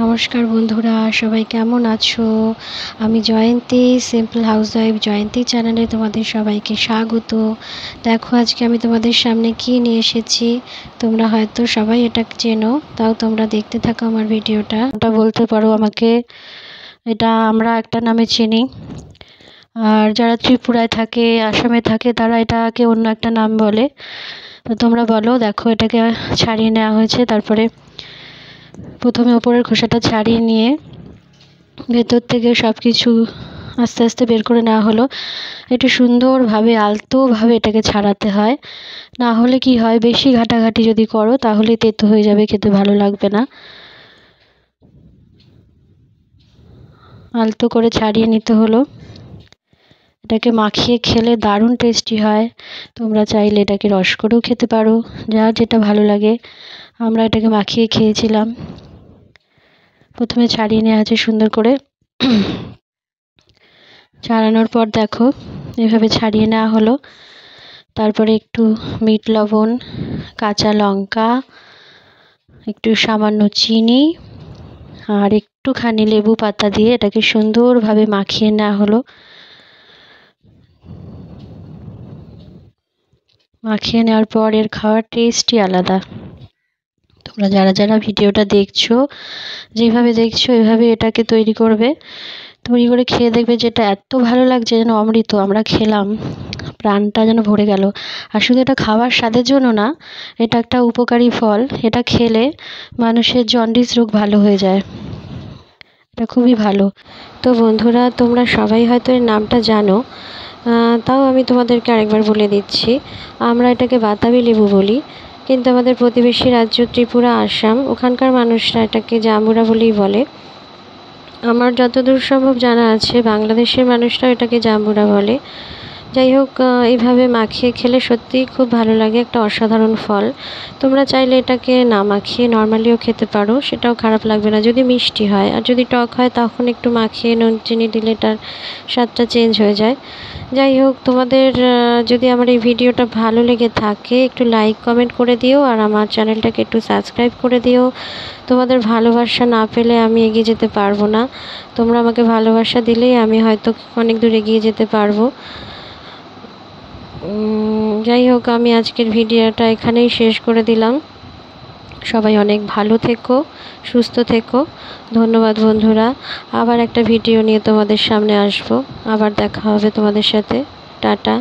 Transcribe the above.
নমস্কার বন্ধুরা, সবাই কেমন আছো? আমি জয়ন্তী, সিম্পল হাউসওয়াইফ জয়ন্তী চ্যানেলে তোমাদের সবাইকে স্বাগত। দেখো আজকে আমি তোমাদের সামনে কি নিয়ে এসেছি। তোমরা হয়তো সবাই এটা চেনো, তাও তোমরা দেখতে থাকো আমার ভিডিওটা। ওটা বলতে পারো আমাকে, এটা আমরা একটা নামে চিনি, আর যারা ত্রিপুরায় থাকে, আসামে থাকে, তারা এটাকে অন্য একটা নাম বলে। তো তোমরা বলো। দেখো এটাকে ছাড়িয়ে নেওয়া হয়েছে, তারপরে প্রথমে ওপরের খোসাটা ছাড়িয়ে নিয়ে ভেতর থেকে সব কিছু আস্তে আস্তে বের করে নেওয়া হলো। একটু সুন্দরভাবে আলতোভাবে এটাকে ছাড়াতে হয়, না হলে কি হয়, বেশি ঘাটাঘাটি যদি করো তাহলে তেতো হয়ে যাবে, খেতে ভালো লাগবে না। আলতো করে ছাড়িয়ে নিতে হলো। এটাকে মাখিয়ে খেলে দারুণ টেস্টি হয়। তোমরা চাইলে এটাকে রস করেও খেতে পারো, যার যেটা ভালো লাগে। আমরা এটাকে মাখিয়ে খেয়েছিলাম। প্রথমে ছাড়িয়ে নেওয়া আছে সুন্দর করে। ছাড়ানোর পর দেখো এভাবে ছাড়িয়ে নেওয়া হলো। তারপরে একটু মিট লবণ, কাঁচা লঙ্কা, একটু সামান্য চিনি আর একটুখানি লেবু পাতা দিয়ে এটাকে সুন্দরভাবে মাখিয়ে নেওয়া হলো। মাখিয়ে নেওয়ার পর এর খাওয়ার টেস্টই আলাদা। তোমরা যারা যারা ভিডিওটা দেখছো, যেভাবে দেখছো এভাবে এটাকে তৈরি করবে। তৈরি করে খেয়ে দেখবে যেটা এত ভালো লাগছে, যেন অমৃত। আমরা খেলাম, প্রাণটা যেন ভরে গেল। আর শুধু এটা খাওয়ার স্বাদের জন্য না, এটা একটা উপকারী ফল। এটা খেলে মানুষের জন্ডিস রোগ ভালো হয়ে যায়। এটা খুবই ভালো। তো বন্ধুরা, তোমরা সবাই হয়তো এর নামটা জানো, তাও আমি তোমাদেরকে আরেকবার বলে দিচ্ছি। আমরা এটাকে বাতাবি লেবু বলি, কিন্তু আমাদের প্রতিবেশী রাজ্য ত্রিপুরা, আসাম, ওখানকার মানুষরা এটাকে জাম্বুরা বলেই বলে। আমার যতদূর সম্ভব জানা আছে, বাংলাদেশের মানুষরা এটাকে জাম্বুরা বলে। যাই হোক, এইভাবে মাখিয়ে খেলে সত্যিই খুব ভালো লাগে। একটা অসাধারণ ফল। তোমরা চাইলে এটাকে না মাখিয়ে নর্মালিও খেতে পারো, সেটাও খারাপ লাগবে না, যদি মিষ্টি হয়। আর যদি টক হয় তখন একটু মাখিয়ে নুন চিনি দিলে এটার স্বাদটা চেঞ্জ হয়ে যায়। যাই হোক, তোমাদের যদি আমার এই ভিডিওটা ভালো লেগে থাকে, একটু লাইক কমেন্ট করে দিও, আর আমার চ্যানেলটাকে একটু সাবস্ক্রাইব করে দিও। তোমাদের ভালোবাসা না পেলে আমি এগিয়ে যেতে পারবো না। তোমরা আমাকে ভালোবাসা দিলেই আমি হয়তো অনেক দূর এগিয়ে যেতে পারবো। যাই হোক, আমি আজকের ভিডিওটা এখানেই শেষ করে দিলাম। সবাই অনেক ভালো থেকো, সুস্থ থেকো। ধন্যবাদ বন্ধুরা। আবার একটা ভিডিও নিয়ে তোমাদের সামনে আসবো। আবার দেখা হবে তোমাদের সাথে। টাটা।